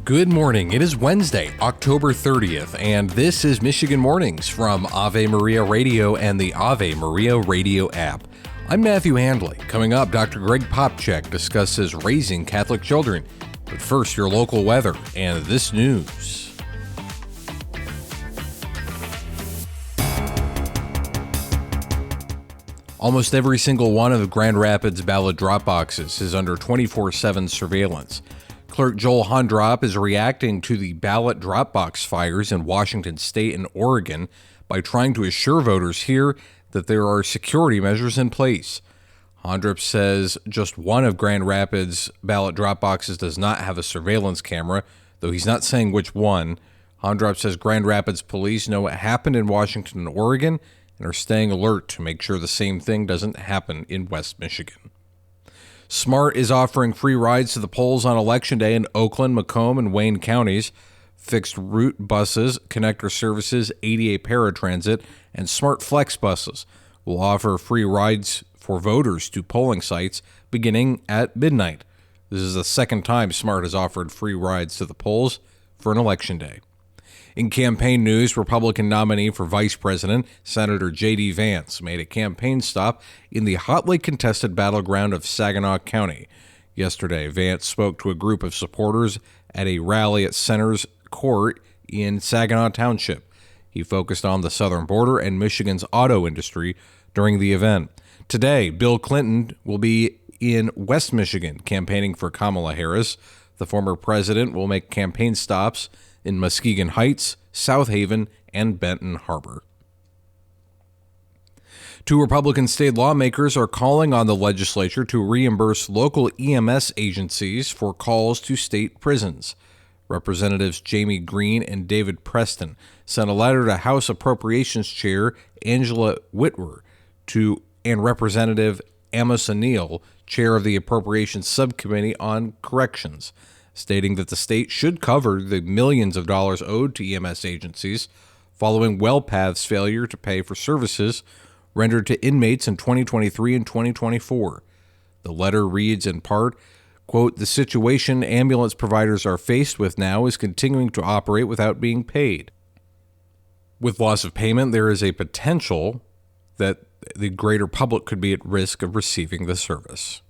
Good morning. It is Wednesday, October 30th, and this is Michigan Mornings from Ave Maria Radio and the Ave Maria Radio app. I'm Matthew Handley. Coming up, Dr. Greg Popcak discusses raising Catholic children. But first, your local weather and this news. Almost every single one of Grand Rapids ballot drop boxes is under 24/7 surveillance. Clerk Joel Hondrop is reacting to the ballot drop box fires in Washington State and Oregon by trying to assure voters here that there are security measures in place. Hondrop says just one of Grand Rapids ballot drop boxes does not have a surveillance camera, though he's not saying which one. Hondrop says Grand Rapids police know what happened in Washington and Oregon and are staying alert to make sure the same thing doesn't happen in West Michigan. SMART is offering free rides to the polls on Election Day in Oakland, Macomb, and Wayne counties. Fixed route buses, connector services, ADA paratransit, and SMART Flex buses will offer free rides for voters to polling sites beginning at midnight. This is the second time SMART has offered free rides to the polls for an election day. In campaign news, Republican nominee for vice president, Senator J.D. Vance, made a campaign stop in the hotly contested battleground of Saginaw County. Yesterday, Vance spoke to a group of supporters at a rally at Center's Court in Saginaw Township. He focused on the southern border and Michigan's auto industry during the event. Today, Bill Clinton will be in West Michigan campaigning for Kamala Harris. The former president will make campaign stops in Muskegon Heights, South Haven, and Benton Harbor. Two Republican state lawmakers are calling on the legislature to reimburse local EMS agencies for calls to state prisons. Representatives Jamie Green and David Preston sent a letter to House Appropriations Chair Angela Whitwer and Representative Amos O'Neill, chair of the Appropriations Subcommittee on Corrections, stating that the state should cover the millions of dollars owed to EMS agencies following WellPath's failure to pay for services rendered to inmates in 2023 and 2024. The letter reads in part, quote, "The situation ambulance providers are faced with now is continuing to operate without being paid. With loss of payment, there is a potential that the greater public could be at risk of receiving the service."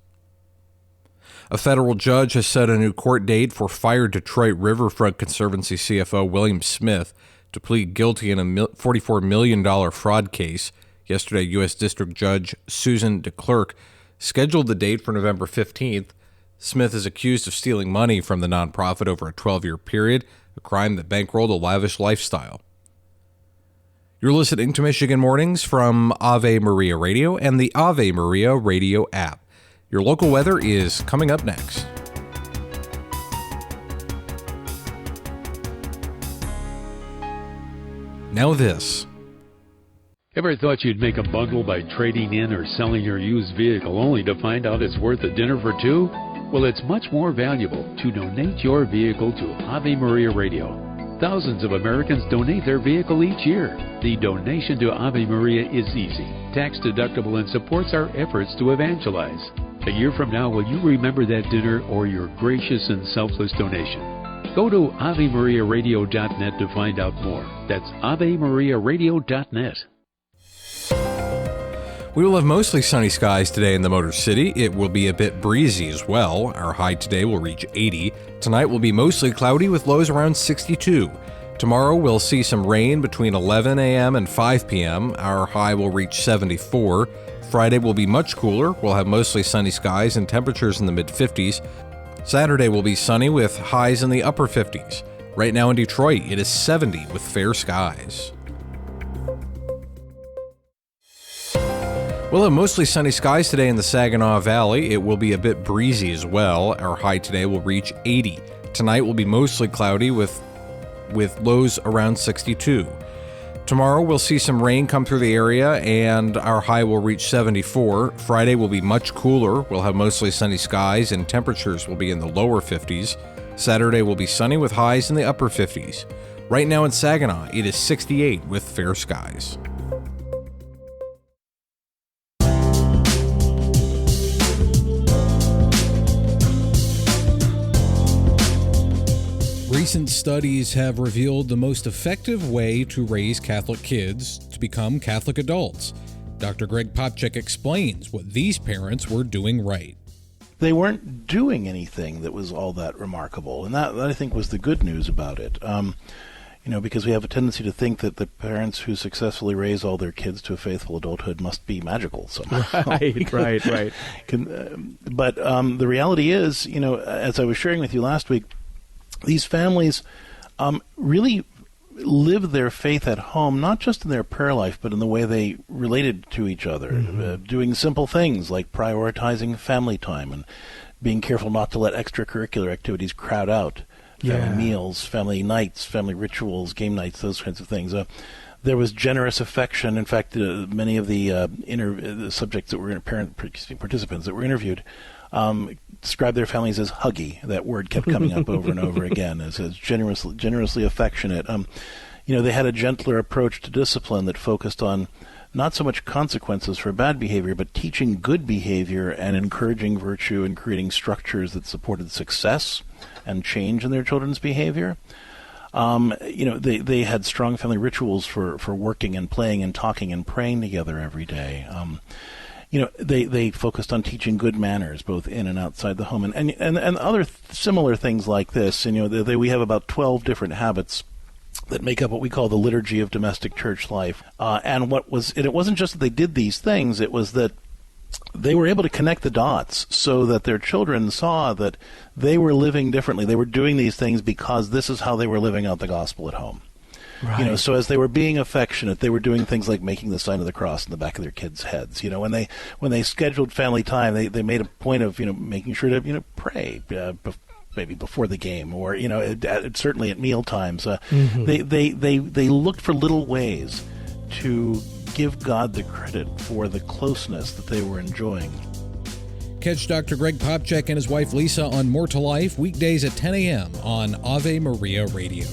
A federal judge has set a new court date for fired Detroit Riverfront Conservancy CFO William Smith to plead guilty in a $44 million fraud case. Yesterday, U.S. District Judge Susan DeClercq scheduled the date for November 15th. Smith is accused of stealing money from the nonprofit over a 12-year period, a crime that bankrolled a lavish lifestyle. You're listening to Michigan Mornings from Ave Maria Radio and the Ave Maria Radio app. Your local weather is coming up next. Now this. Ever thought you'd make a bundle by trading in or selling your used vehicle only to find out it's worth a dinner for two? Well, it's much more valuable to donate your vehicle to Ave Maria Radio. Thousands of Americans donate their vehicle each year. The donation to Ave Maria is easy, tax-deductible, and supports our efforts to evangelize. A year from now, will you remember that dinner or your gracious and selfless donation? Go to AveMariaRadio.net to find out more. That's AveMariaRadio.net. We will have mostly sunny skies today in the Motor City. It will be a bit breezy as well. Our high today will reach 80. Tonight will be mostly cloudy with lows around 62. Tomorrow we'll see some rain between 11 a.m. and 5 p.m. Our high will reach 74. Friday will be much cooler. We'll have mostly sunny skies and temperatures in the mid-50s. Saturday will be sunny with highs in the upper 50s. Right now in Detroit, it is 70 with fair skies. We'll have mostly sunny skies today in the Saginaw Valley. It will be a bit breezy as well. Our high today will reach 80. Tonight will be mostly cloudy with lows around 62. Tomorrow we'll see some rain come through the area and our high will reach 74. Friday will be much cooler. We'll have mostly sunny skies and temperatures will be in the lower 50s. Saturday will be sunny with highs in the upper 50s. Right now in Saginaw, it is 68 with fair skies. Recent studies have revealed the most effective way to raise Catholic kids to become Catholic adults. Dr. Greg Popcak explains what these parents were doing right. They weren't doing anything that was all that remarkable, and that I think was the good news about it. Because we have a tendency to think that the parents who successfully raise all their kids to a faithful adulthood must be magical somehow. Right. But the reality is, as I was sharing with you last week, these families really lived their faith at home, not just in their prayer life, but in the way they related to each other, doing simple things like prioritizing family time and being careful not to let extracurricular activities crowd out family meals, family nights, family rituals, game nights, those kinds of things. There was generous affection. In fact, many of the subjects that were participants that were interviewed described their families as huggy. That word kept coming up over and over again, as generously affectionate. They had a gentler approach to discipline that focused on not so much consequences for bad behavior, but teaching good behavior and encouraging virtue and creating structures that supported success and change in their children's behavior. They had strong family rituals for working and playing and talking and praying together every day. They focused on teaching good manners, both in and outside the home, and other similar things like this. We have about 12 different habits that make up what we call the liturgy of domestic church life. And it wasn't just that they did these things; it was that they were able to connect the dots so that their children saw that they were living differently. They were doing these things because this is how they were living out the gospel at home. Right. So as they were being affectionate, they were doing things like making the sign of the cross in the back of their kids' heads. When they scheduled family time, they made a point of making sure to pray maybe before the game, or certainly at meal times. They looked for little ways to give God the credit for the closeness that they were enjoying. Catch Dr. Greg Popcak and his wife Lisa on More to Life weekdays at 10 a.m. on Ave Maria Radio.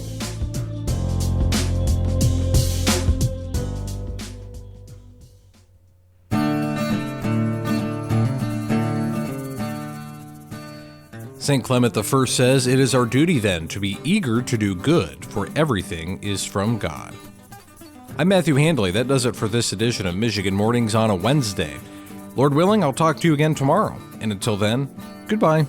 St. Clement I says, "It is our duty then to be eager to do good, for everything is from God." I'm Matthew Handley. That does it for this edition of Michigan Mornings on a Wednesday. Lord willing, I'll talk to you again tomorrow. And until then, goodbye.